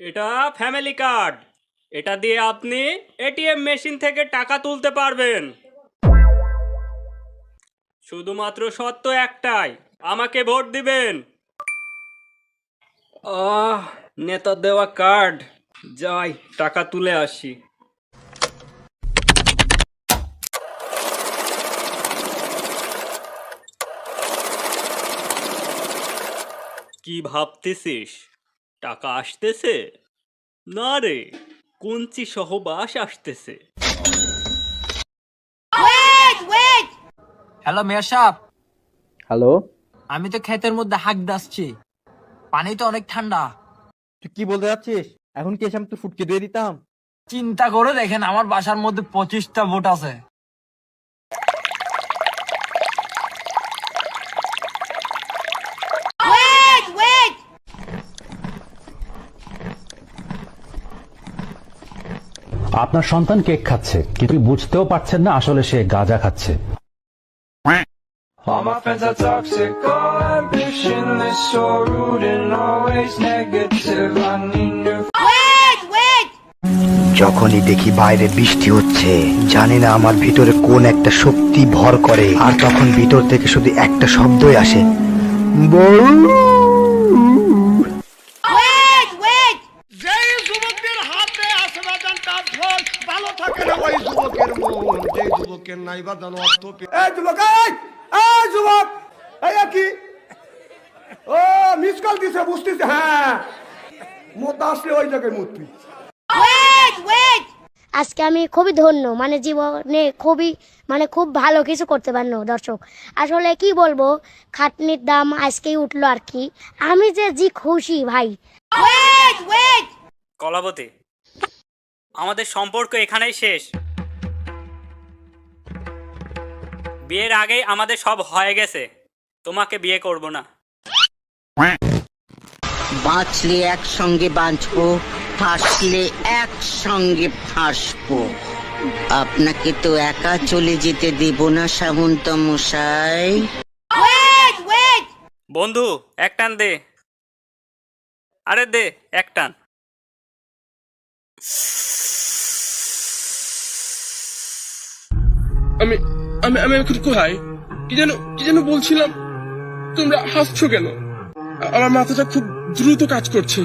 এটা family card. এটা দিয়ে আপনি এটিএম মেশিন থেকে টাকা তুলতে পারবেন। শুধুমাত্র শর্ত একটাই, আমাকে ভোট দিবেন। নেতা দেওয়া কার্ড, যাই টাকা তুলে আসি। কি ভাবতেছিস টাকা আসতেছে? না রে, কুঞ্চি সহ বাস আসতেছে। হ্যালো মেয়র সাহেব, হ্যালো, আমি তো ক্ষেতের মধ্যে হাঁক দাসছি, পানি তো অনেক ঠান্ডা। তুই কি বলতে যাচ্ছিস? এখন কি এসে আমি তোর ফুটকে দিয়ে দিতাম? চিন্তা করে দেখেন, আমার বাসার মধ্যে 25টা ভোট আছে। আপনার সন্তান কেক খাচ্ছে, কিন্তু বুঝতেও পারছেন না আসলে সে গাঁজা খাচ্ছে। All my friends are toxic, all ambitionless, so rude and always negative. I need new. যখনই দেখি বাইরে বৃষ্টি হচ্ছে, জানি না আমার ভিতরে কোন একটা শক্তি ভর করে, আর তখন ভিতর থেকে শুধু একটা শব্দই আসে, বউ। যেই যুবকের হাতে আসে বাজানটা ঢোল, ভালো থাকে না ওই যুবকের মন। যে যুবকের নাই বাজানো অর্থ এই যুবক, এই যুবক, এই কি ও মিস কল দিছে, বুঝতেছে? হ্যাঁ, মোতা আসলে ওই জায়গায় মুতবি। আজকে আমি খুবই ধন্য, মানে জীবনে খুব ভালো কিছু করতে পারলো। দর্শক, আসলে কি বলবো, খাটনির দাম আজকেই উঠলো আর কি। আমি যে খুশি ভাই। কলাবতী, আমাদের সম্পর্ক এখানেই শেষ। বিয়ের আগেই আমাদের সব হয়ে গেছে, তোমাকে বিয়ে করব না। বাঁচলে একসঙ্গে বাঁচবো, ফাঁসলে একসঙ্গে ফাঁসবো। আপনাকে তো একা চলে যেতে দেব না সামন্ত মশাই। বন্ধু, এক টান দে। আরে দে এক টান। আমি আমি আমি এখন কোথায়? কি যেন বলছিলাম? তোমরা হাসছো কেন? আমার মাথাটা খুব দ্রুত কাজ করছে।